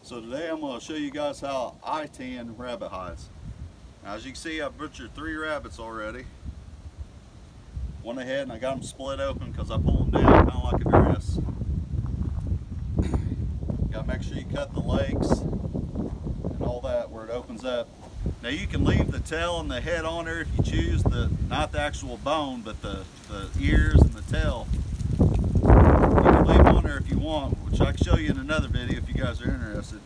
So today I'm going to show you guys how I tan rabbit hides. Now, as you can see, I've butchered 3 rabbits already. Went ahead and I got them split open because I pull them down kind of like a dress. Got to make sure you cut the legs and all that where it opens up. Now you can leave the tail and the head on there if you choose, not the actual bone, but the ears and the tail. You can leave them on there if you want, which I can show you in another video if you guys are interested.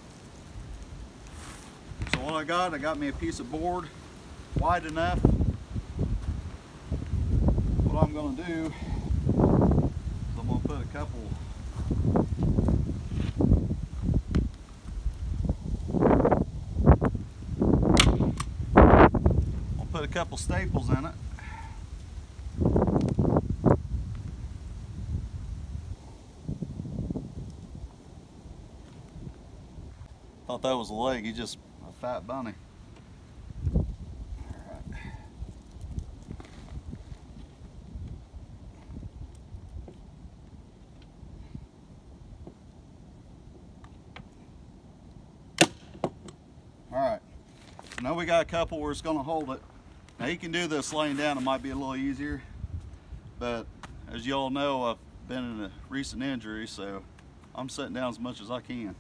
So what I got me a piece of board wide enough. What I'm going to do is I'm going to put a couple staples in it. Thought that was a leg, he's just a fat bunny. Alright, so now we got a couple where it's going to hold it. Now you can do this laying down, it might be a little easier, but as you all know, I've been in a recent injury, so I'm sitting down as much as I can.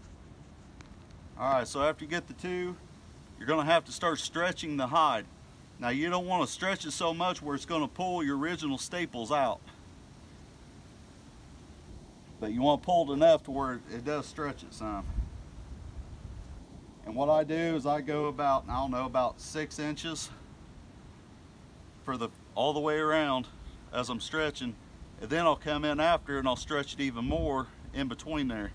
Alright, so after you get the 2, you're going to have to start stretching the hide. Now you don't want to stretch it so much where it's going to pull your original staples out, but you want to pull it enough to where it does stretch it some. And what I do is I go about, I don't know, about 6 inches for all the way around as I'm stretching, and then I'll come in after and I'll stretch it even more in between there.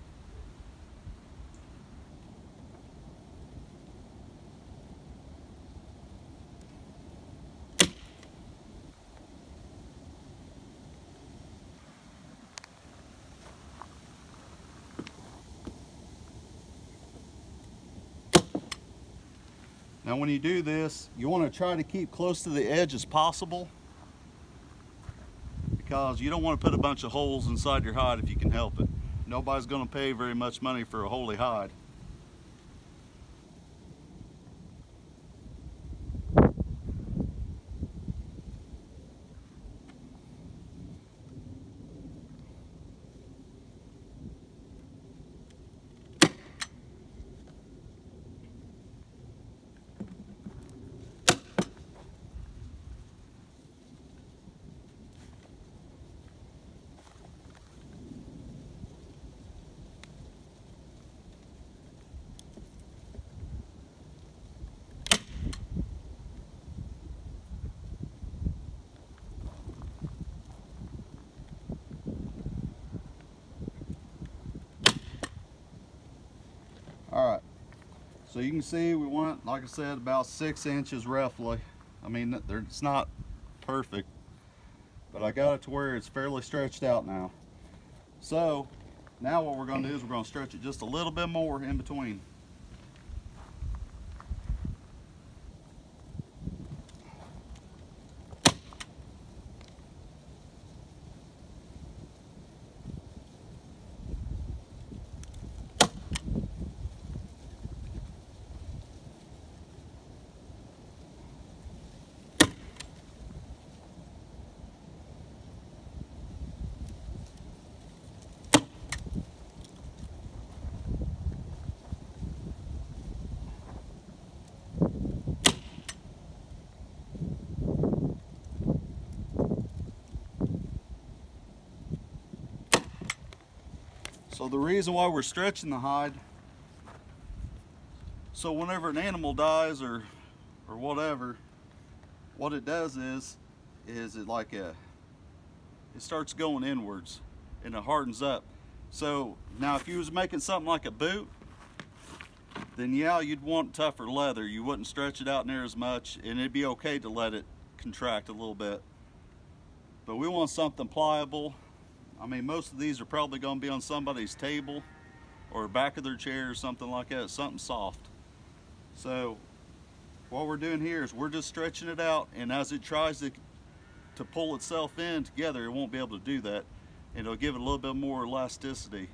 Now when you do this, you want to try to keep close to the edge as possible, because you don't want to put a bunch of holes inside your hide if you can help it. Nobody's going to pay very much money for a holy hide. Alright, so you can see we want, like I said, about 6 inches roughly. I mean, it's not perfect, but I got it to where it's fairly stretched out now. So now what we're going to do is we're going to stretch it just a little bit more in between. So the reason why we're stretching the hide, so whenever an animal dies or whatever, what it does is it starts going inwards and it hardens up. So now if you was making something like a boot, then yeah, you'd want tougher leather. You wouldn't stretch it out near as much, and it'd be okay to let it contract a little bit. But we want something pliable. I mean, most of these are probably going to be on somebody's table or back of their chair or something like that, something soft. So what we're doing here is we're just stretching it out, and as it tries to pull itself in together, it won't be able to do that, and it'll give it a little bit more elasticity.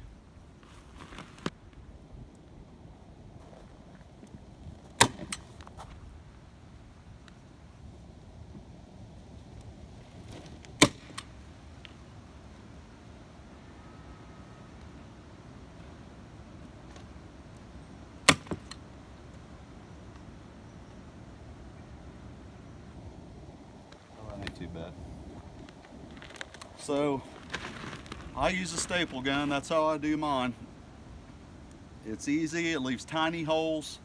that. So I use a staple gun. That's how I do mine. It's easy. It leaves tiny holes.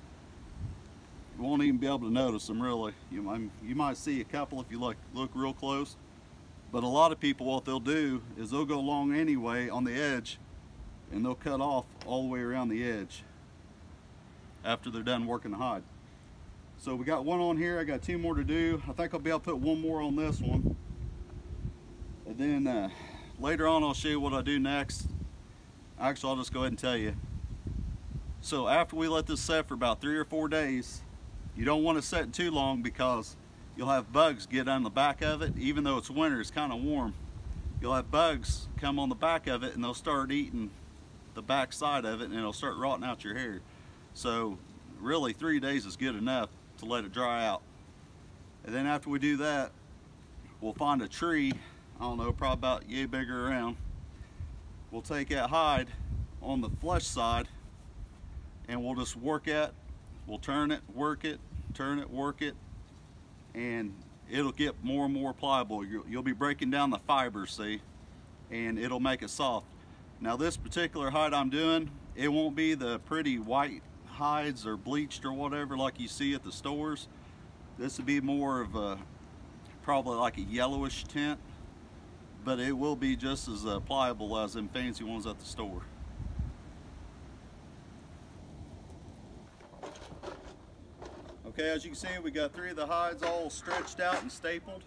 You won't even be able to notice them really. You might see a couple if you look real close. But a lot of people, what they'll do is they'll go along anyway on the edge, and they'll cut off all the way around the edge after they're done working the hide. So we got one on here. I got 2 more to do. I think I'll be able to put 1 more on this one. And then later on I'll show you what I do next. Actually, I'll just go ahead and tell you. So after we let this set for about 3 or 4 days, you don't want to set it too long because you'll have bugs get on the back of it. Even though it's winter, it's kind of warm. You'll have bugs come on the back of it and they'll start eating the back side of it, and it'll start rotting out your hair. So really 3 days is good enough to let it dry out. And then after we do that, we'll find a tree, I don't know, probably about yay big or around. We'll take that hide on the flesh side and we'll just work it. We'll turn it, work it, turn it, work it, and it'll get more and more pliable. You'll be breaking down the fibers, see, and it'll make it soft. Now this particular hide I'm doing, it won't be the pretty white hides or bleached or whatever like you see at the stores. This would be more of a, probably like a yellowish tint, but it will be just as pliable as them fancy ones at the store. Okay, as you can see, we got 3 of the hides all stretched out and stapled.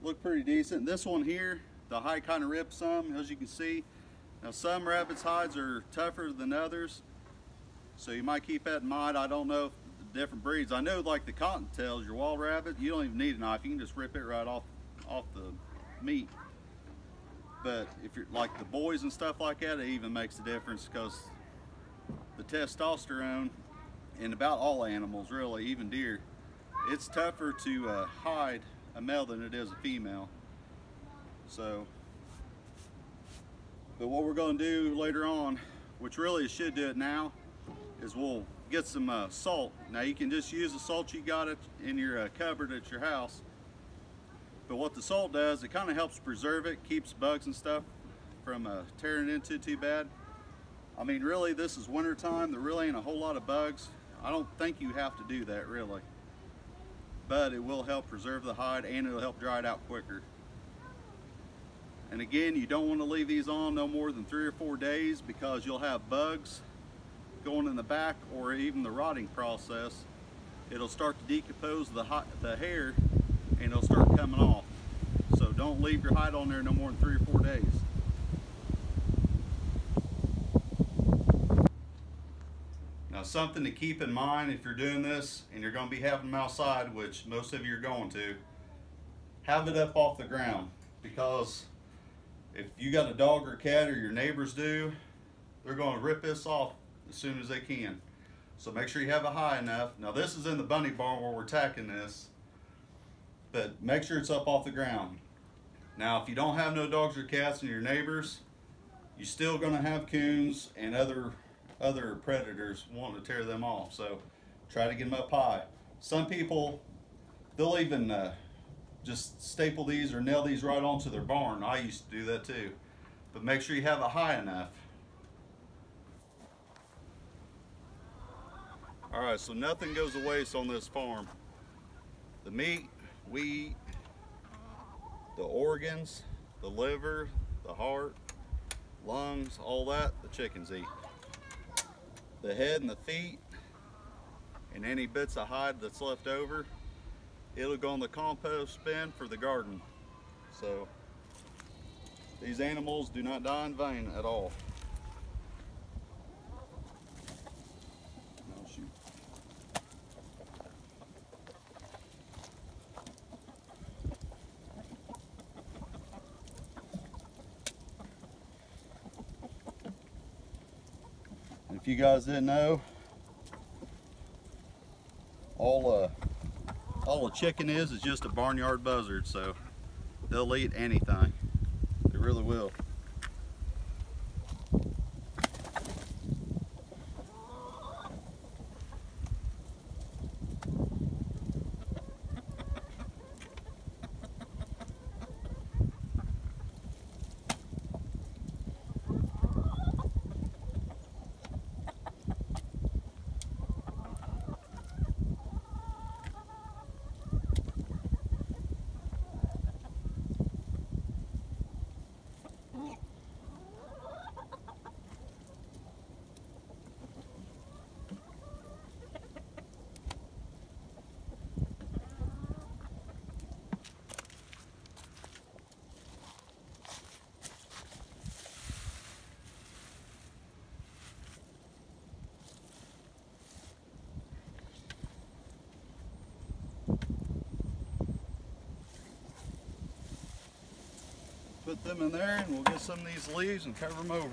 Look pretty decent. This one here, the hide kind of ripped some, as you can see. Now some rabbits' hides are tougher than others, so you might keep that in mind. I don't know if the different breeds. I know like the cottontails, your wild rabbit, you don't even need a knife. You can just rip it right off the meat. But if you're like the boys and stuff like that, it even makes a difference because the testosterone in about all animals, really, even deer, it's tougher to hide a male than it is a female. So, but what we're going to do later on, which really should do it now, is we'll get some salt. Now you can just use the salt you got in your cupboard at your house. But what the salt does, it kind of helps preserve it, keeps bugs and stuff from tearing into it too bad. I mean, really, this is winter time. There really ain't a whole lot of bugs. I don't think you have to do that, really. But it will help preserve the hide and it'll help dry it out quicker. And again, you don't want to leave these on no more than 3 or 4 days because you'll have bugs going in the back, or even the rotting process. It'll start to decompose the hair and it'll start coming off. So don't leave your hide on there no more than 3 or 4 days. Now something to keep in mind if you're doing this and you're going to be having them outside, which most of you are going to, have it up off the ground, because if you got a dog or cat, or your neighbors do, they're going to rip this off as soon as they can. So make sure you have it high enough. Now this is in the bunny barn where we're tacking this, but make sure it's up off the ground. Now if you don't have no dogs or cats in your neighbors, you're still going to have coons and other predators wanting to tear them off. So try to get them up high. Some people, they'll even just staple these or nail these right onto their barn. I used to do that too. But make sure you have it high enough. Alright, so nothing goes to waste on this farm. The meat we eat, the organs, the liver, the heart, lungs, all that, the chickens eat. The head and the feet, and any bits of hide that's left over, it'll go on the compost bin for the garden. So these animals do not die in vain at all. Oh, shoot. And if you guys didn't know, all a chicken is just a barnyard buzzard, so they'll eat anything. They really will. put them in there, and we'll get some of these leaves and cover them over.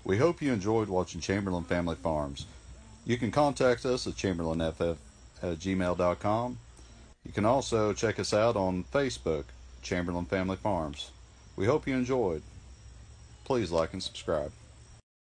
We hope you enjoyed watching Chamberlain Family Farms. You can contact us at chamberlainff@gmail.com. You can also check us out on Facebook, Chamberlain Family Farms. We hope you enjoyed. Please like and subscribe.